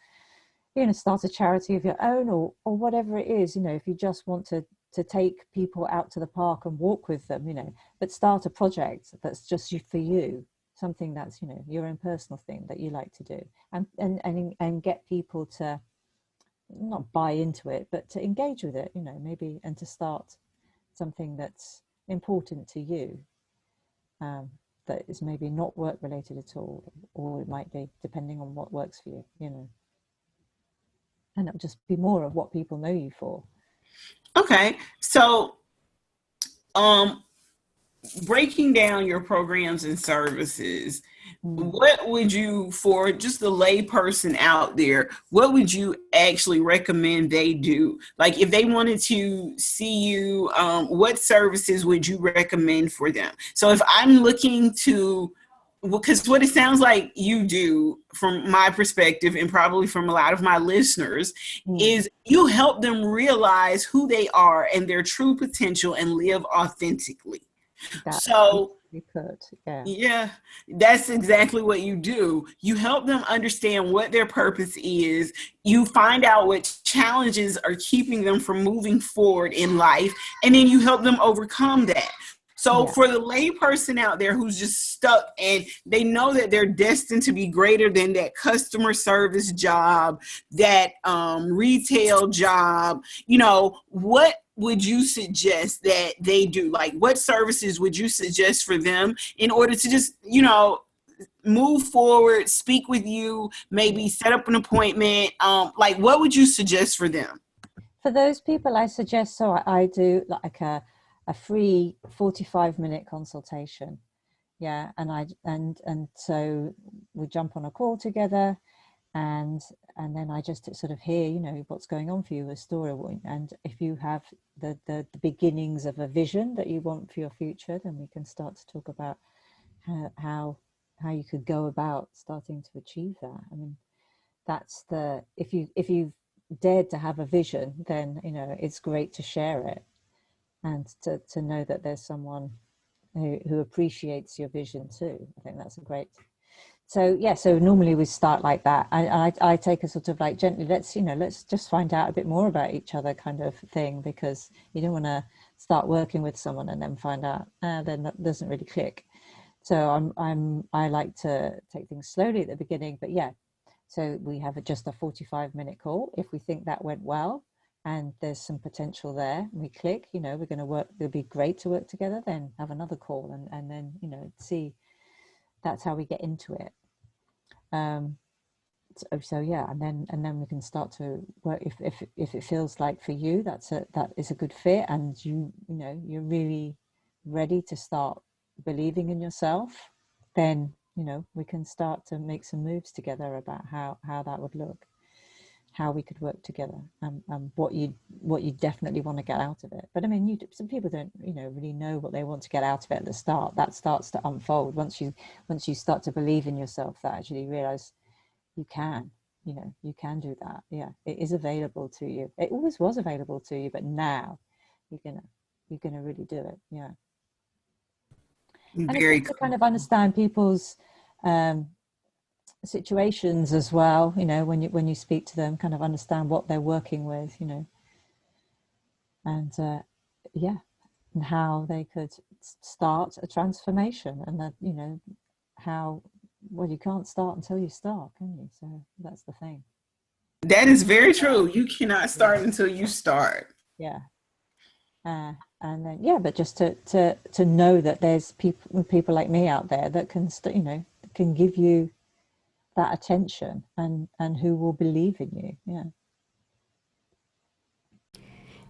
you know, start a charity of your own, or whatever it is, you know, if you just want to take people out to the park and walk with them, you know, but start a project that's just for you, something that's, you know, your own personal thing that you like to do, and get people to not buy into it, but to engage with it, you know, maybe, and to start something that's important to you, that is maybe not work related at all, or it might be, depending on what works for you, you know, and it'll just be more of what people know you for. Okay, so breaking down your programs and services, what would you, for just the lay person out there, what would you actually recommend they do? Like if they wanted to see you, what services would you recommend for them? So if I'm looking to, because what it sounds like you do from my perspective, and probably from a lot of my listeners, is you help them realize who they are and their true potential and live authentically. So you could, yeah, that's exactly what you do. You help them understand what their purpose is. You find out what challenges are keeping them from moving forward in life, and then you help them overcome that. So for the lay person out there who's just stuck and they know that they're destined to be greater than that customer service job, that retail job, you know, what would you suggest that they do? Like, what services would you suggest for them in order to just, you know, move forward, speak with you, maybe set up an appointment? Like, what would you suggest for them? For those people, I suggest, so I do like a free 45-minute consultation. Yeah. And so we jump on a call together, and then I just sort of hear, you know, what's going on for you, a story, and if you have the beginnings of a vision that you want for your future, then we can start to talk about how you could go about starting to achieve that. I mean, that's the, if you've dared to have a vision, then, you know, it's great to share it, and to know that there's someone who appreciates your vision too. I think that's a great. So yeah, so normally we start like that. I take a sort of like gently, let's just find out a bit more about each other kind of thing, because you don't want to start working with someone and then find out then that doesn't really click. So I like to take things slowly at the beginning, but yeah. So we have just a 45-minute call. If we think that went well and there's some potential there, we click, you know, we're going to work, it'll be great to work together, then have another call, and then, you know, see. That's how we get into it. So yeah, and then we can start to work. If it feels like for you that is a good fit, and you know you're really ready to start believing in yourself, then, you know, we can start to make some moves together about how that would look, how we could work together, and what you definitely want to get out of it. But I mean, some people don't, you know, really know what they want to get out of it at the start. That starts to unfold once you start to believe in yourself, that actually realize you can, you know, you can do that. Yeah, it is available to you. It always was available to you, but now you're gonna really do it. Yeah. And it's Very good to cool. kind of understand people's situations as well, you know, when you speak to them, kind of understand what they're working with, you know, and and how they could start a transformation, and that, you know, how, well, you can't start until you start, can you? So that's the thing. That is very true. You cannot start until you start. Yeah. And then but just to know that there's people like me out there that can you know, can give you that attention, and who will believe in you. Yeah.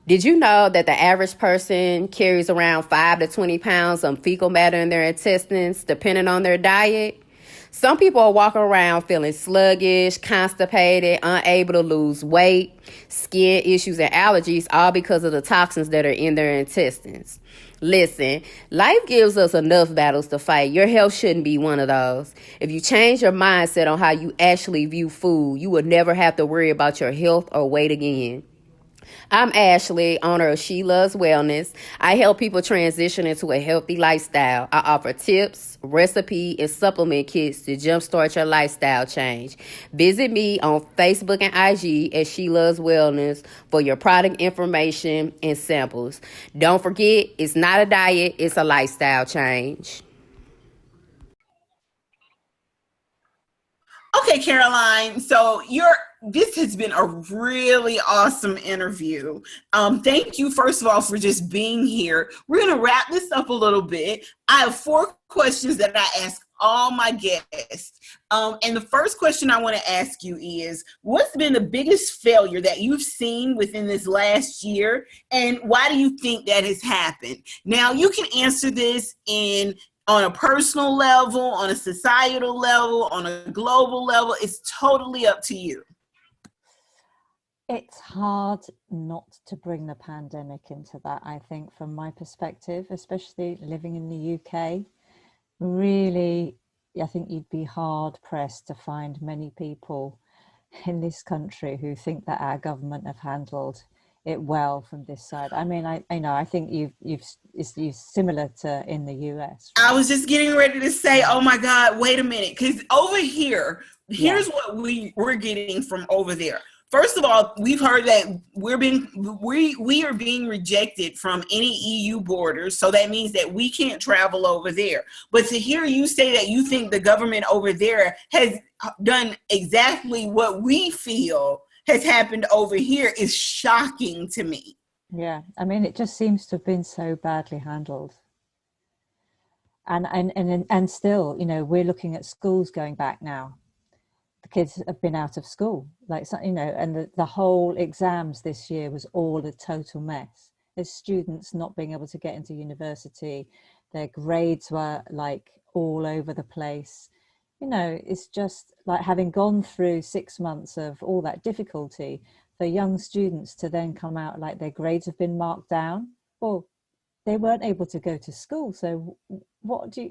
Did you know that the average person carries around 5 to 20 pounds of fecal matter in their intestines, depending on their diet? Some people are walking around feeling sluggish, constipated, unable to lose weight, skin issues, and allergies, all because of the toxins that are in their intestines. Listen, life gives us enough battles to fight. Your health shouldn't be one of those. If you change your mindset on how you actually view food, you will never have to worry about your health or weight again. I'm Ashley, owner of She Loves Wellness. I help people transition into a healthy lifestyle. I offer tips, recipe, and supplement kits to jumpstart your lifestyle change. Visit me on Facebook and IG at She Loves Wellness for your product information and samples. Don't forget, it's not a diet, it's a lifestyle change. Okay, Caroline. So this has been a really awesome interview. Thank you, first of all, for just being here. We're going to wrap this up a little bit. I have 4 questions that I ask all my guests. And the first question I want to ask you is, what's been the biggest failure that you've seen within this last year? And why do you think that has happened? Now, you can answer this on a personal level, on a societal level, on a global level. It's totally up to you. It's hard not to bring the pandemic into that, I think, from my perspective, especially living in the UK. Really, I think you'd be hard pressed to find many people in this country who think that our government have handled it well from this side. I mean, I think you've similar to in the US. Right? I was just getting ready to say, oh my God, wait a minute, because over here's what we're getting from over there. First of all, we've heard that we are being rejected from any EU borders, so that means that we can't travel over there. But to hear you say that you think the government over there has done exactly what we feel has happened over here is shocking to me. Yeah, I mean, it just seems to have been so badly handled. And still, you know, we're looking at schools going back now. The kids have been out of school, you know, and the whole exams this year was all a total mess. There's students not being able to get into university. Their grades were like all over the place. You know, it's just like having gone through 6 months of all that difficulty for young students to then come out like their grades have been marked down. Well, they weren't able to go to school. So what do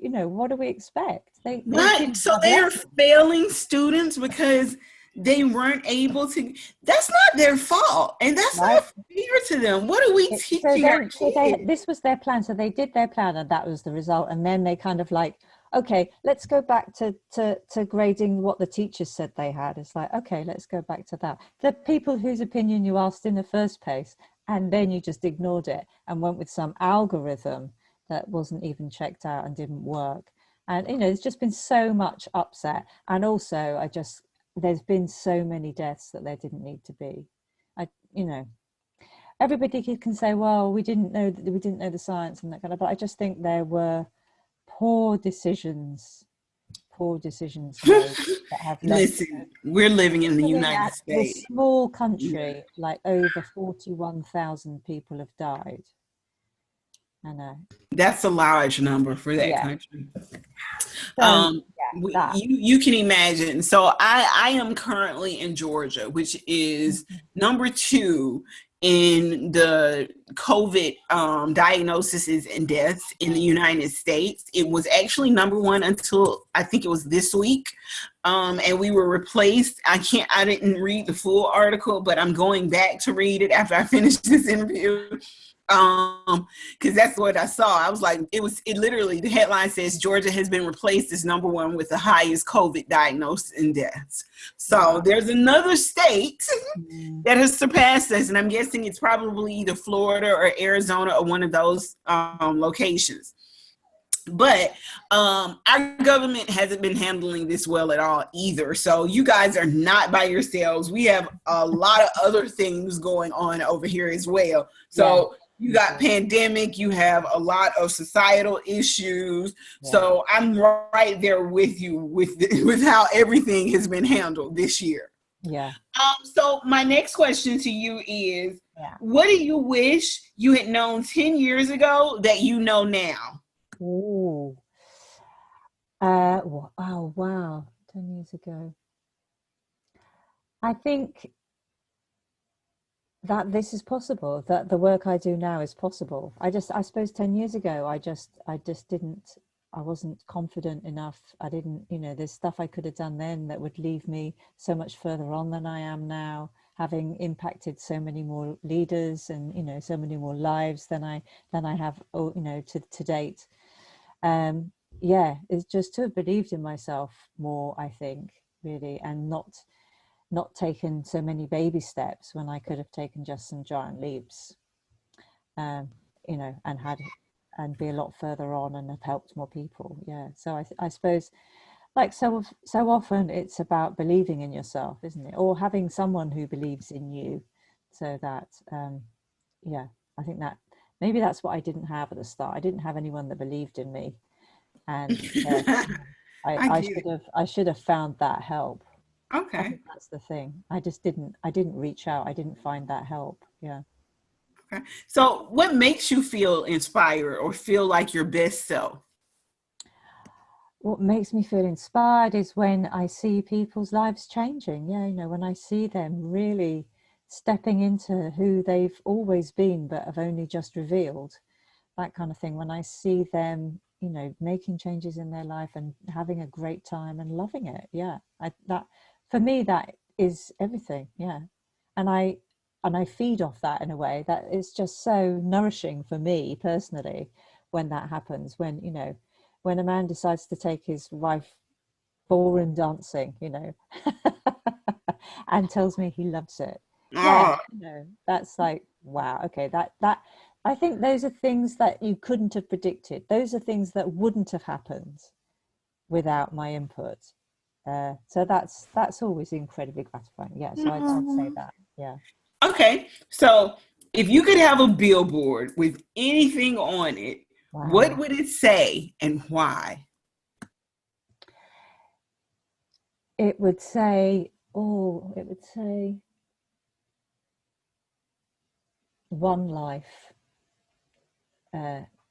we expect? Right. So they're failing students because they weren't able to. That's not their fault. And that's not fair to them. What are we teaching our kids? This was their plan. So they did their plan and that was the result. And then they kind of like, okay, let's go back to grading what the teachers said they had. It's like, okay, let's go back to that. The people whose opinion you asked in the first place, and then you just ignored it and went with some algorithm that wasn't even checked out and didn't work. And, you know, there's just been so much upset. And also, there's been so many deaths that there didn't need to be. Everybody can say, well, we didn't know the science and that kind of, but I just think there were poor decisions made that have Listen, we're living in the United States. This small country, like over 41,000 people have died. I know. That's a large number for that country. So, you can imagine. So I am currently in Georgia, which is number 2 in the COVID diagnoses and deaths in the United States. It was actually number 1 until I think it was this week. And we were replaced. I didn't read the full article, but I'm going back to read it after I finish this interview. Because that's what I saw. I was like, it literally, the headline says Georgia has been replaced as number 1 with the highest COVID diagnosis and deaths. So there's another state that has surpassed us, and I'm guessing it's probably either Florida or Arizona or one of those locations. But our government hasn't been handling this well at all either. So you guys are not by yourselves. We have a lot of other things going on over here as well. So you got pandemic, you have a lot of societal issues. Yeah. So I'm right there with you with how everything has been handled this year. Yeah. So my next question to you is, what do you wish you had known 10 years ago that you know now? Oh, wow. 10 years ago. I think that this is possible, that the work I do now is possible. I suppose 10 years ago, I wasn't confident enough. I didn't, there's stuff I could have done then that would leave me so much further on than I am now, having impacted so many more leaders and, so many more lives than I have, to date. It's just to have believed in myself more, I think, really, and not taken so many baby steps when I could have taken just some giant leaps, and be a lot further on and have helped more people. Yeah. So I suppose like so often it's about believing in yourself, isn't it? Or having someone who believes in you, so that yeah, I think that maybe that's what I didn't have at the start. I didn't have anyone that believed in me, and I I get it. I should have found that help. I Okay. think that's the thing. I didn't reach out. I didn't find that help. Yeah. Okay. So, what makes you feel inspired or feel like your best self? What makes me feel inspired is when I see people's lives changing. Yeah, when I see them really stepping into who they've always been but have only just revealed, that kind of thing. When I see them, making changes in their life and having a great time and loving it. Yeah, that for me, that is everything. Yeah, and I feed off that in a way that is just so nourishing for me personally when that happens. When a man decides to take his wife ballroom dancing, and tells me he loves it. Yeah, Oh, that's like, wow, okay, that I think those are things that you couldn't have predicted. Those are things that wouldn't have happened without my input. So that's always incredibly gratifying. Yeah, so I'd say that. Yeah. okay. So, if you could have a billboard with anything on it, what Wow. would it say and why? It would say, oh, it would say one life.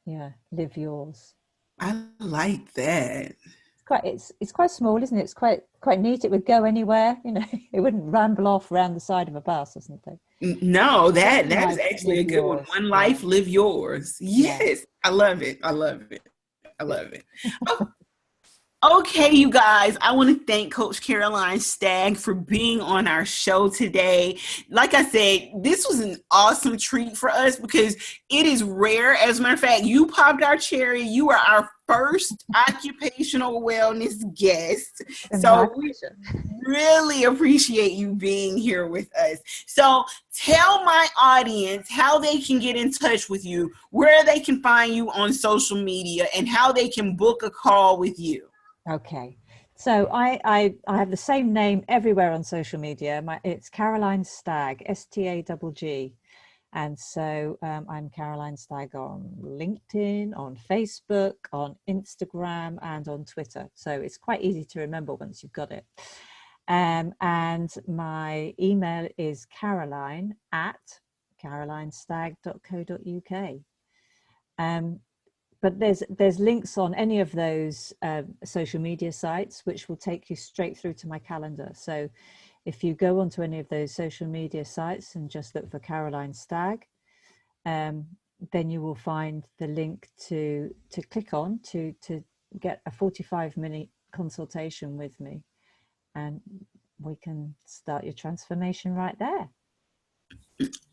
Yeah, live yours. I like that. It's quite small, isn't it? It's quite neat. It would go anywhere, it wouldn't ramble off around the side of a bus or something. No, that One that is life, actually live a good one. yours. One Yeah, life, live yours. yeah. Yes, I love it. I love it. I Good. love it. Okay, you guys, I want to thank Coach Caroline Stagg for being on our show today. Like I said, this was an awesome treat for us because it is rare. As a matter of fact, you popped our cherry. You are our first occupational wellness guest. And my So we pleasure. really appreciate you being here with us. So tell my audience how they can get in touch with you, where they can find you on social media, and how they can book a call with you. Okay. So I have the same name everywhere on social media. It's Caroline Stagg, Stagg. And so I'm Caroline Stagg on LinkedIn, on Facebook, on Instagram, and on Twitter. So it's quite easy to remember once you've got it. And my email is caroline@carolinestagg.co.uk. But there's links on any of those social media sites which will take you straight through to my calendar. So if you go onto any of those social media sites and just look for Caroline Stagg, then you will find the link to click on to get a 45-minute consultation with me, and we can start your transformation right there.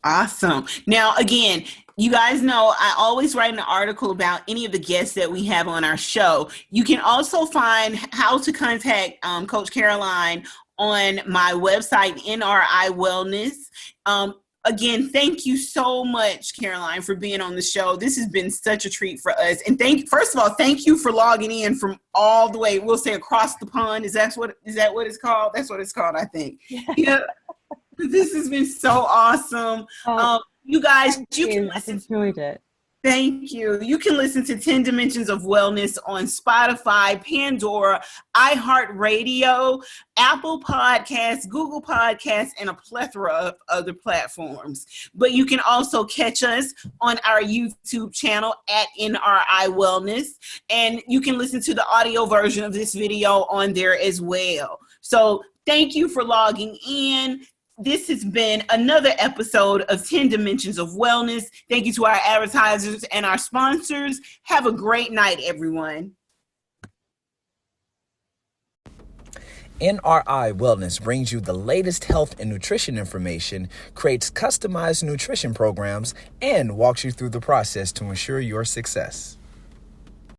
Awesome. Now, again, you guys know I always write an article about any of the guests that we have on our show. You can also find how to contact Coach Caroline on my website, NRI Wellness. Again, thank you so much, Caroline, for being on the show. This has been such a treat for us. And first of all, thank you for logging in from all the way, we'll say across the pond. Is that what it's called? That's what it's called, I think. Yeah. This has been so awesome. You guys, you can I've listen. enjoyed it. Thank you. You can listen to 10 Dimensions of Wellness on Spotify, Pandora, iHeartRadio, Apple Podcasts, Google Podcasts, and a plethora of other platforms. But you can also catch us on our YouTube channel at NRI Wellness, and you can listen to the audio version of this video on there as well. So thank you for logging in. This has been another episode of 10 Dimensions of Wellness. Thank you to our advertisers and our sponsors. Have a great night, everyone. NRI Wellness brings you the latest health and nutrition information, creates customized nutrition programs, and walks you through the process to ensure your success.